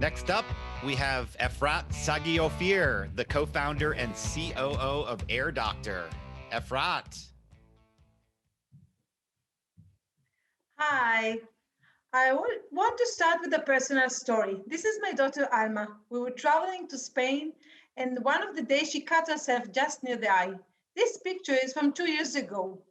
Next up, we have Efrat Sagi-Ofir, the co-founder and COO of Air Doctor. Efrat. Hi, I want to start with a personal story. This is my daughter Alma. We were traveling to Spain, and one of the days she cut herself just near the eye. This picture is from 2 years ago.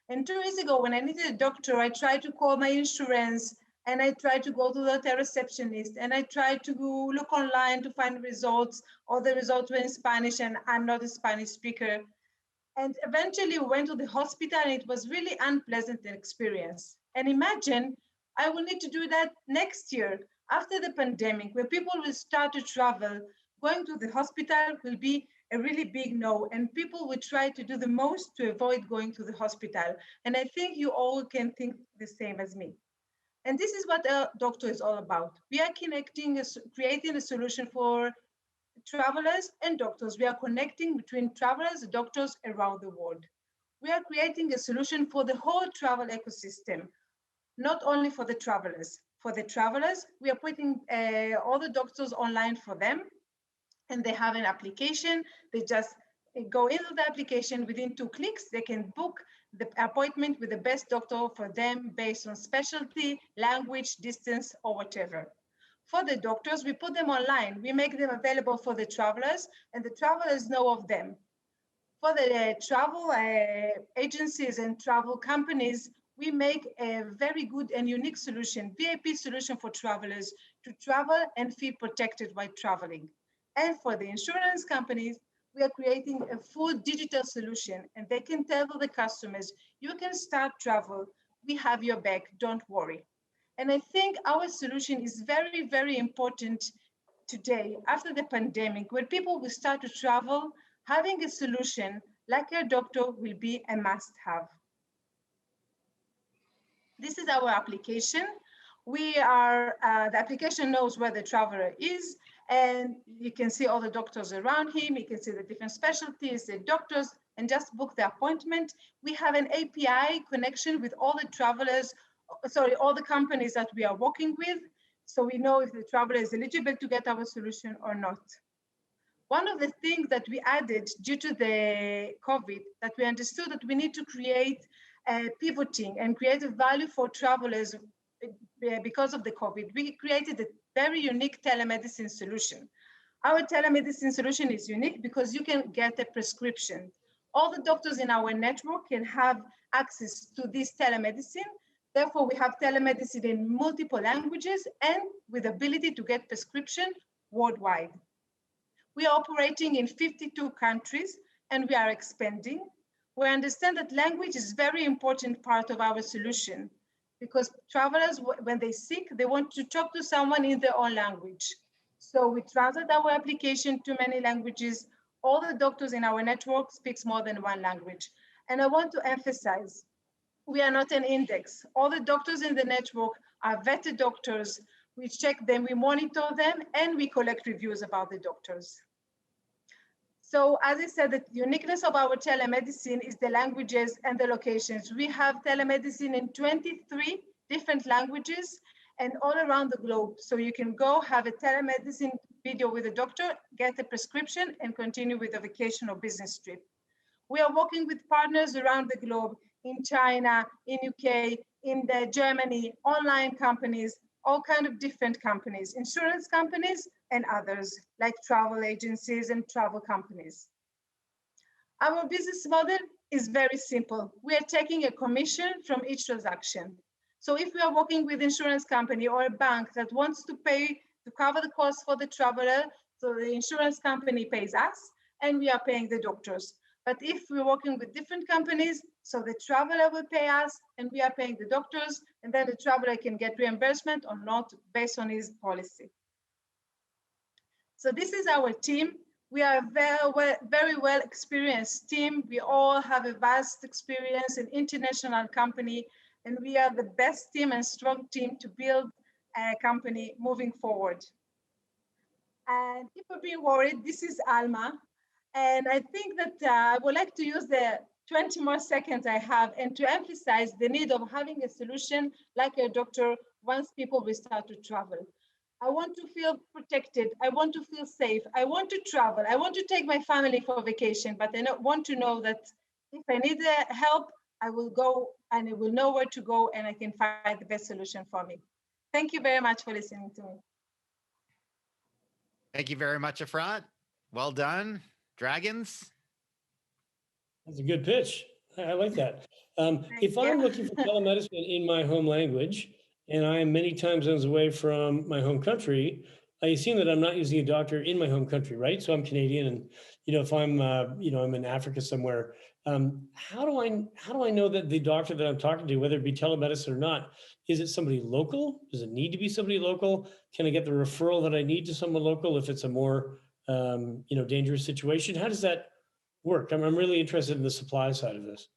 And 2 years ago, when I needed a doctor, I tried to call my insurance and I tried to go to the hotel receptionist and I tried to look online to find results. All the results were in Spanish, and I'm not a Spanish speaker. And eventually we went to the hospital, and it was really unpleasant experience. And imagine I will need to do that next year after the pandemic, where people will start to travel. Going to the hospital will be a really big no, and people will try to do the most to avoid going to the hospital. And I think you all can think the same as me. And this is what a doctor is all about. We are creating a solution for travelers and doctors. We are connecting between travelers and doctors around the world. We are creating a solution for the whole travel ecosystem, not only for the travelers. For the travelers, we are putting all the doctors online for them, and they have an application. They just go into the application. Within 2 clicks, they can book the appointment with the best doctor for them based on specialty, language, distance, or whatever. For the doctors, we put them online. We make them available for the travelers, and the travelers know of them. For the travel agencies and travel companies, we make a very good and unique solution, VIP solution for travelers to travel and feel protected while traveling. And for the insurance companies, we are creating a full digital solution, and they can tell the customers, you can start travel. We have your back, don't worry. And I think our solution is very, very important today after the pandemic, when people will start to travel. Having a solution like a doctor will be a must-have. This is our application. The application knows where the traveler is, and you can see all the doctors around him. You can see the different specialties, the doctors, and just book the appointment. We have an API connection with all the companies that we are working with, so we know if the traveler is eligible to get our solution or not. One of the things that we added due to the COVID, that we understood that we need to create pivoting and create a value for travelers because of the COVID, we created a very unique telemedicine solution. Our telemedicine solution is unique because you can get a prescription. All the doctors in our network can have access to this telemedicine. Therefore, we have telemedicine in multiple languages and with ability to get prescription worldwide. We are operating in 52 countries, and we are expanding. We understand that language is a very important part of our solution, because travelers, when they're sick, they want to talk to someone in their own language. So we translate our application to many languages. All the doctors in our network speaks more than one language. And I want to emphasize, we are not an index. All the doctors in the network are vetted doctors. We check them, we monitor them, and we collect reviews about the doctors. So as I said, the uniqueness of our telemedicine is the languages and the locations. We have telemedicine in 23 different languages and all around the globe. So you can go have a telemedicine video with a doctor, get a prescription, and continue with a vacation or business trip. We are working with partners around the globe, in China, in UK, in Germany, online companies, all kinds of different companies, insurance companies and others, like travel agencies and travel companies. Our business model is very simple. We are taking a commission from each transaction. So if we are working with insurance company or a bank that wants to pay to cover the cost for the traveler, so the insurance company pays us and we are paying the doctors. But if we're working with different companies, so the traveler will pay us and we are paying the doctors, and then the traveler can get reimbursement or not based on his policy. So this is our team. We are a very well experienced team. We all have a vast experience in international company, and we are the best team and strong team to build a company moving forward. And if you're being worried, this is Alma. And I think that I would like to use the 20 more seconds I have and to emphasize the need of having a solution like a doctor once people will start to travel. I want to feel protected. I want to feel safe. I want to travel. I want to take my family for vacation, but I want to know that if I need help, I will go and I will know where to go and I can find the best solution for me. Thank you very much for listening to me. Thank you very much, Efrat. Well done. Dragons? That's a good pitch. I like that. If you. I'm looking for telemedicine in my home language, and I am many time zones away from my home country, I assume that I'm not using a doctor in my home country, right? So I'm Canadian, and if I'm I'm in Africa somewhere, how do I know that the doctor that I'm talking to, whether it be telemedicine or not, is it somebody local? Does it need to be somebody local? Can I get the referral that I need to someone local if it's a more dangerous situation? How does that work? I'm really interested in the supply side of this.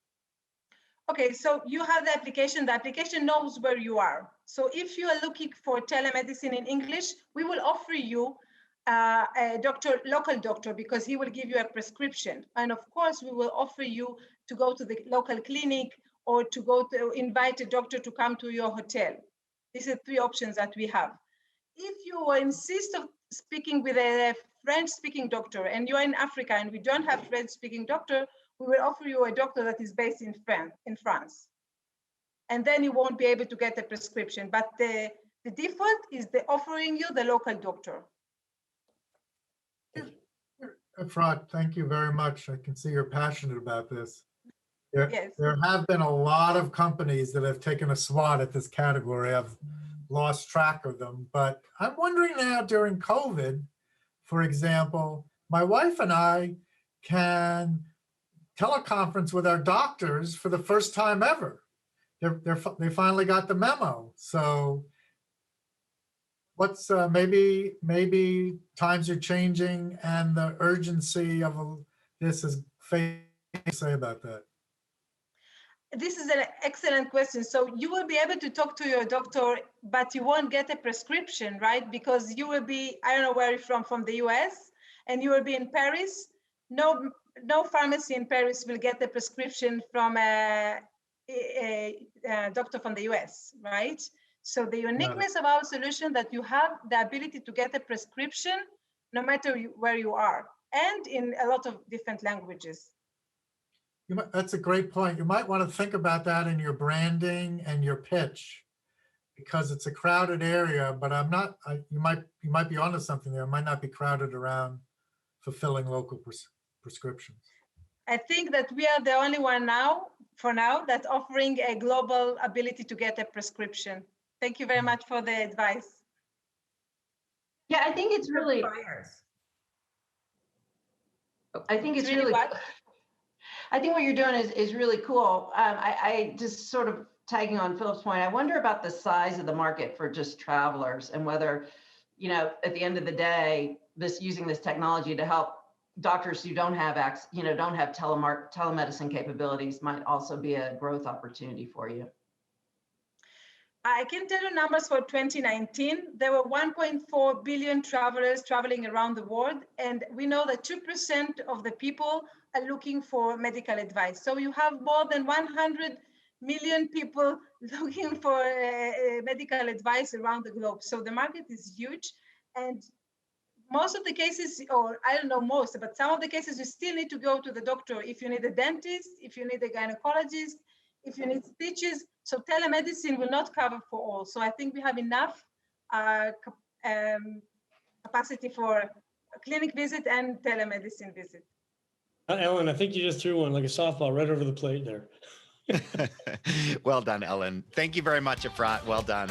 Okay, so you have the application. The application knows where you are. So if you are looking for telemedicine in English, we will offer you a local doctor, because he will give you a prescription. And of course, we will offer you to go to the local clinic or to go to invite a doctor to come to your hotel. These are three options that we have. If you insist of speaking with a French-speaking doctor and you're in Africa and we don't have French-speaking doctor, we will offer you a doctor that is based in France. And then you won't be able to get a prescription. But the default is offering you the local doctor. Efrat, thank you very much. I can see you're passionate about this. Yes. There have been a lot of companies that have taken a swat at this category. I've lost track of them, but I'm wondering now during COVID, for example, my wife and I can teleconference with our doctors for the first time ever. They finally got the memo. So what's maybe times are changing and the urgency of this is fading. Say about that. This is an excellent question. So you will be able to talk to your doctor, but you won't get a prescription, right? Because you will be, I don't know where you're from the US, and you will be in Paris. No pharmacy in Paris will get the prescription from a doctor from the US, right? So the uniqueness of our solution that you have the ability to get a prescription no matter where you are, and in a lot of different languages. That's a great point. You might want to think about that in your branding and your pitch, because it's a crowded area, but you might be onto something there. It might not be crowded around fulfilling local prescriptions. I think that we are the only one for now, that's offering a global ability to get a prescription. Thank you very much for the advice. Yeah, I think it's really, I think what you're doing is really cool. I just sort of tagging on Philip's point, I wonder about the size of the market for just travelers and whether, at the end of the day, using this technology to help doctors who don't have telemedicine capabilities might also be a growth opportunity for you. I can tell you numbers for 2019. There were 1.4 billion travelers traveling around the world. And we know that 2% of the people are looking for medical advice. So you have more than 100 million people looking for medical advice around the globe. So the market is huge. And most of the cases, or I don't know most, but some of the cases, you still need to go to the doctor if you need a dentist, if you need a gynecologist, if you need stitches. So telemedicine will not cover for all. So I think we have enough capacity for a clinic visit and telemedicine visit. Ellen, I think you just threw one like a softball right over the plate there. Well done, Ellen. Thank you very much, Efrat. Well done.